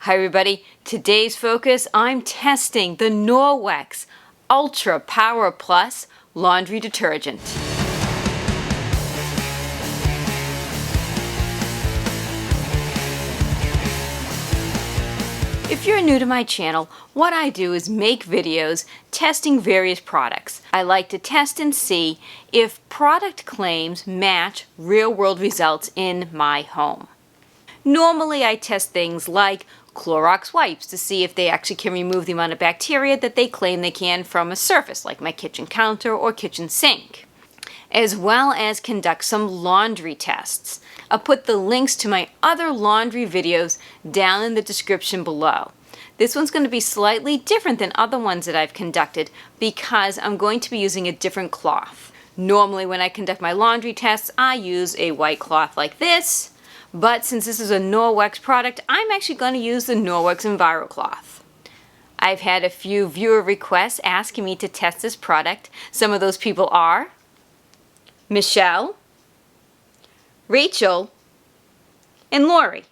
Hi everybody, today's focus, I'm testing the Norwex Ultra Power Plus laundry detergent. If you're new to my channel, what I do is make videos testing various products. I like to test and see if product claims match real-world results in my home. Normally I test things like Clorox wipes to see if they actually can remove the amount of bacteria that they claim they can from a surface like my kitchen counter or kitchen sink, as well as conduct some laundry tests. I'll put the links to my other laundry videos down in the description below. This one's going to be slightly different than other ones that I've conducted because I'm going to be using a different cloth. Normally when I conduct my laundry tests, I use a white cloth like this. But since this is a Norwex product, I'm actually going to use the Norwex EnviroCloth. I've had a few viewer requests asking me to test this product. Some of those people are Michelle, Rachel, and Lori.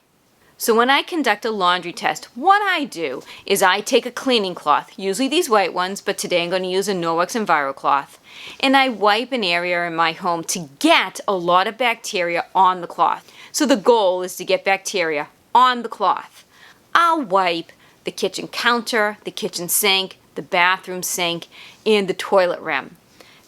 So when I conduct a laundry test, what I do is I take a cleaning cloth, usually these white ones, but today I'm going to use a Norwex EnviroCloth, and I wipe an area in my home to get a lot of bacteria on the cloth. So the goal is to get bacteria on the cloth. I'll wipe the kitchen counter, the kitchen sink, the bathroom sink, and the toilet rim.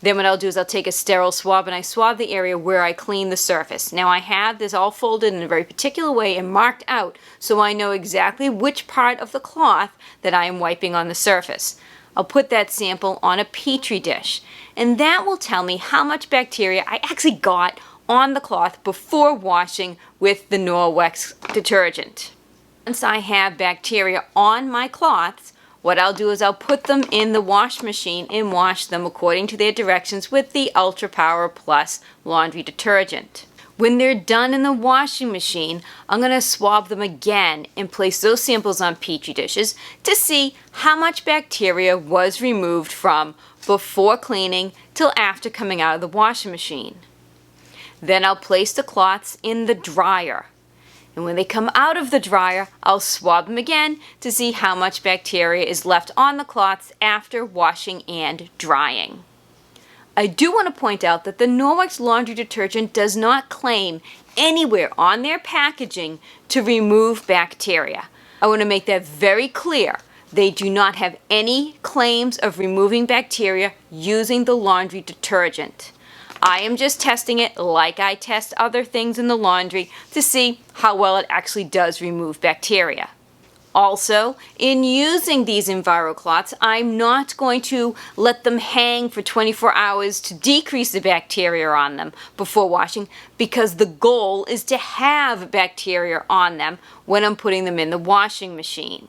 Then what I'll do is I'll take a sterile swab and I swab the area where I clean the surface. Now I have this all folded in a very particular way and marked out so I know exactly which part of the cloth that I am wiping on the surface. I'll put that sample on a Petri dish and that will tell me how much bacteria I actually got on the cloth before washing with the Norwex detergent. Once I have bacteria on my cloths, what I'll do is I'll put them in the wash machine and wash them according to their directions with the Ultra Power Plus laundry detergent. When they're done in the washing machine, I'm going to swab them again and place those samples on Petri dishes to see how much bacteria was removed from before cleaning till after coming out of the washing machine. Then I'll place the cloths in the dryer. And when they come out of the dryer, I'll swab them again to see how much bacteria is left on the cloths after washing and drying. I do want to point out that the Norwex laundry detergent does not claim anywhere on their packaging to remove bacteria. I want to make that very clear. They do not have any claims of removing bacteria using the laundry detergent. I am just testing it like I test other things in the laundry to see how well it actually does remove bacteria. Also, in using these EnviroCloths, I'm not going to let them hang for 24 hours to decrease the bacteria on them before washing because the goal is to have bacteria on them when I'm putting them in the washing machine.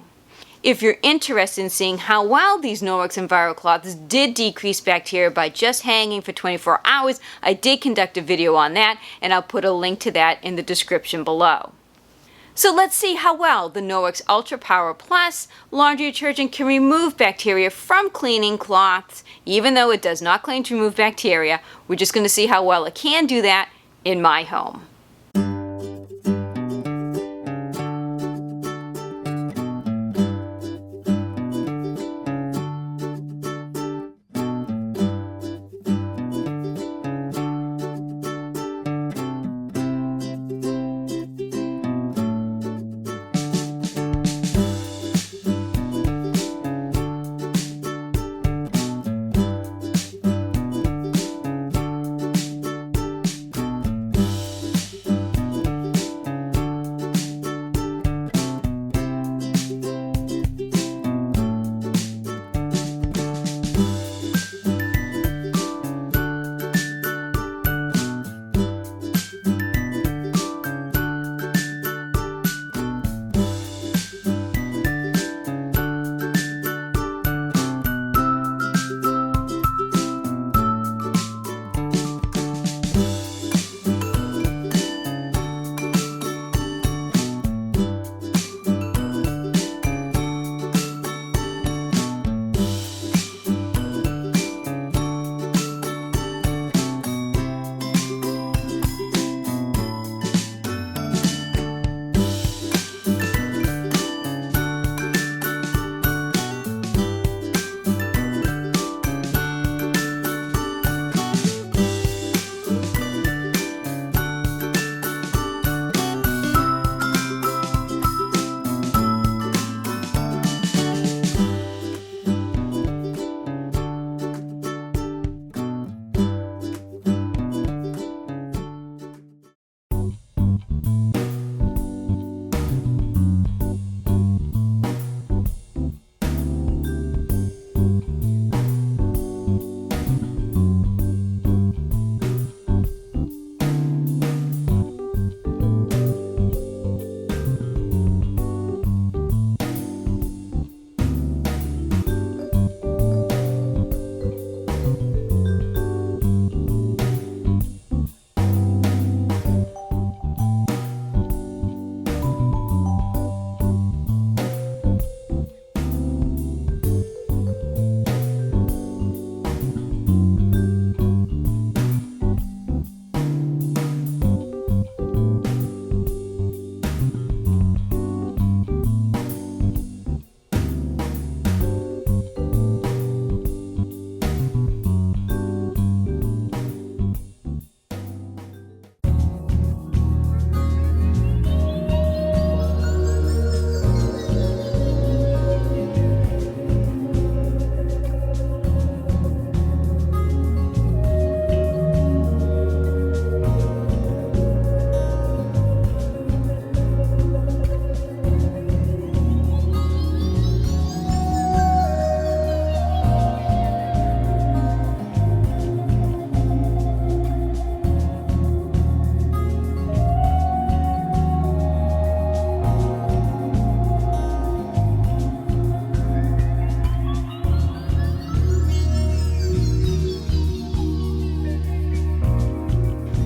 If you're interested in seeing how well these Norwex EnviroCloths did decrease bacteria by just hanging for 24 hours, I did conduct a video on that and I'll put a link to that in the description below. So let's see how well the Norwex Ultra Power Plus laundry detergent can remove bacteria from cleaning cloths. Even though it does not claim to remove bacteria, we're just going to see how well it can do that in my home.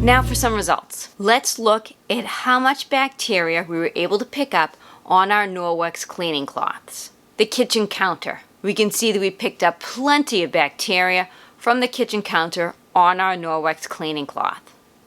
Now for some results. Let's look at how much bacteria we were able to pick up on our Norwex cleaning cloths. The kitchen counter. We can see that we picked up plenty of bacteria from the kitchen counter on our Norwex cleaning cloth.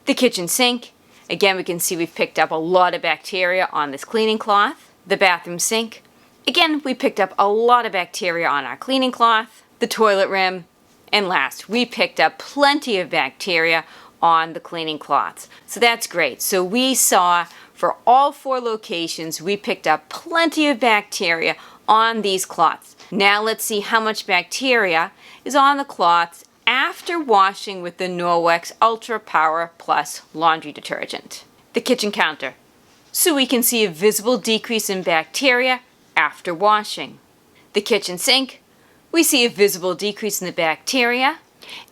The kitchen sink. Again, we can see we've picked up a lot of bacteria on this cleaning cloth. The bathroom sink. Again, we picked up a lot of bacteria on our cleaning cloth. The toilet rim. And last, we picked up plenty of bacteria on the cleaning cloths. So that's great. So we saw for all 4 locations, we picked up plenty of bacteria on these cloths. Now let's see how much bacteria is on the cloths after washing with the Norwex Ultra Power Plus laundry detergent. The kitchen counter. So we can see a visible decrease in bacteria after washing. The kitchen sink. We see a visible decrease in the bacteria.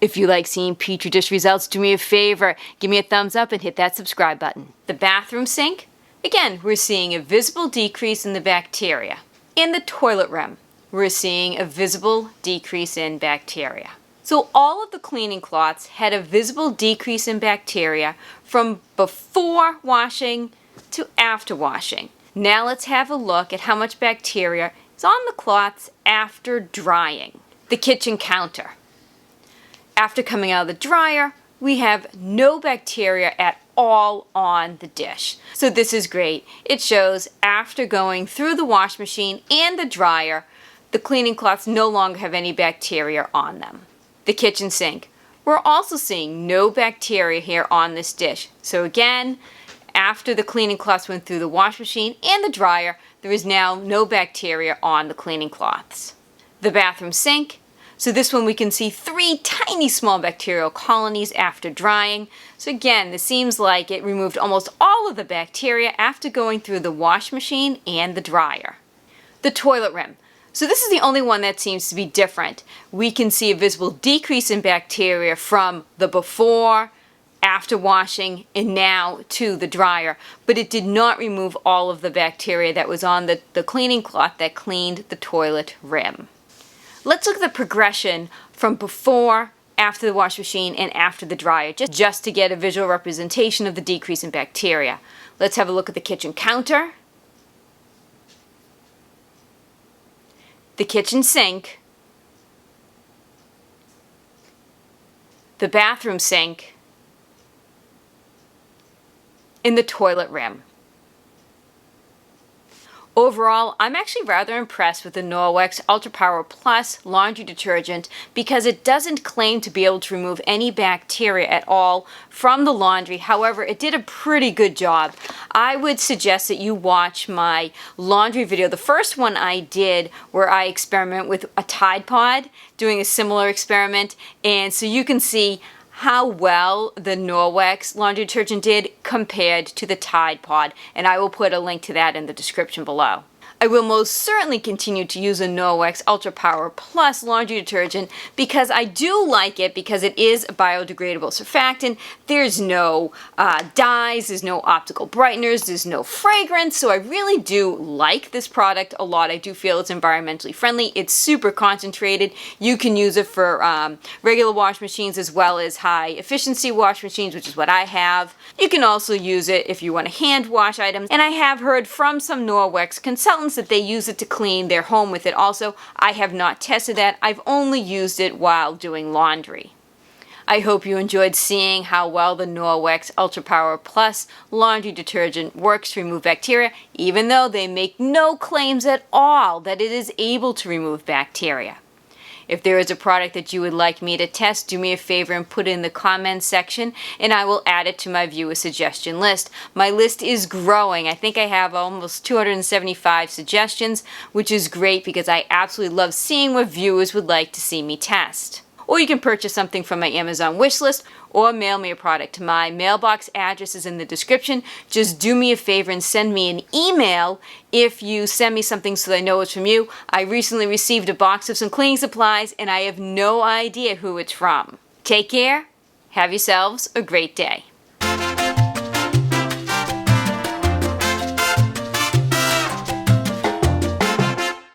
If you like seeing Petri dish results, do me a favor, give me a thumbs up and hit that subscribe button. The bathroom sink. Again, we're seeing a visible decrease in the bacteria. In the toilet rim, we're seeing a visible decrease in bacteria. So all of the cleaning cloths had a visible decrease in bacteria from before washing to after washing. Now let's have a look at how much bacteria is on the cloths after drying. The kitchen counter. After coming out of the dryer, we have no bacteria at all on the dish. So this is great. It shows after going through the wash machine and the dryer, the cleaning cloths no longer have any bacteria on them. The kitchen sink. We're also seeing no bacteria here on this dish. So again, after the cleaning cloths went through the wash machine and the dryer, there is now no bacteria on the cleaning cloths. The bathroom sink. So this one we can see 3 tiny small bacterial colonies after drying. So again, this seems like it removed almost all of the bacteria after going through the wash machine and the dryer. The toilet rim. So this is the only one that seems to be different. We can see a visible decrease in bacteria from the before, after washing, and now to the dryer. But it did not remove all of the bacteria that was on the cleaning cloth that cleaned the toilet rim. Let's look at the progression from before, after the wash machine, and after the dryer, just to get a visual representation of the decrease in bacteria. Let's have a look at the kitchen counter, the kitchen sink, the bathroom sink, and the toilet rim. Overall, I'm actually rather impressed with the Norwex Ultra Power Plus laundry detergent because it doesn't claim to be able to remove any bacteria at all from the laundry. However, it did a pretty good job. I would suggest that you watch my laundry video, the first one I did where I experiment with a Tide Pod, doing a similar experiment, and so you can see how well the Norwex laundry detergent did compared to the Tide Pod, and I will put a link to that in the description below. I will most certainly continue to use a Norwex Ultra Power Plus laundry detergent because I do like it because it is a biodegradable surfactant. There's no dyes, there's no optical brighteners, there's no fragrance, so I really do like this product a lot. I do feel it's environmentally friendly. It's super concentrated. You can use it for regular wash machines as well as high efficiency wash machines, which is what I have. You can also use it if you want to hand wash items, and I have heard from some Norwex consultants that they use it to clean their home with it also. I have not tested that. I've only used it while doing laundry. I hope you enjoyed seeing how well the Norwex Ultra Power Plus laundry detergent works to remove bacteria, even though they make no claims at all that it is able to remove bacteria. If there is a product that you would like me to test, do me a favor and put it in the comments section and I will add it to my viewer suggestion list. My list is growing. I think I have almost 275 suggestions, which is great because I absolutely love seeing what viewers would like to see me test. Or you can purchase something from my Amazon wish list or mail me a product. My mailbox address is in the description. Just do me a favor and send me an email if you send me something so that I know it's from you. I recently received a box of some cleaning supplies and I have no idea who it's from. Take care. Have yourselves a great day.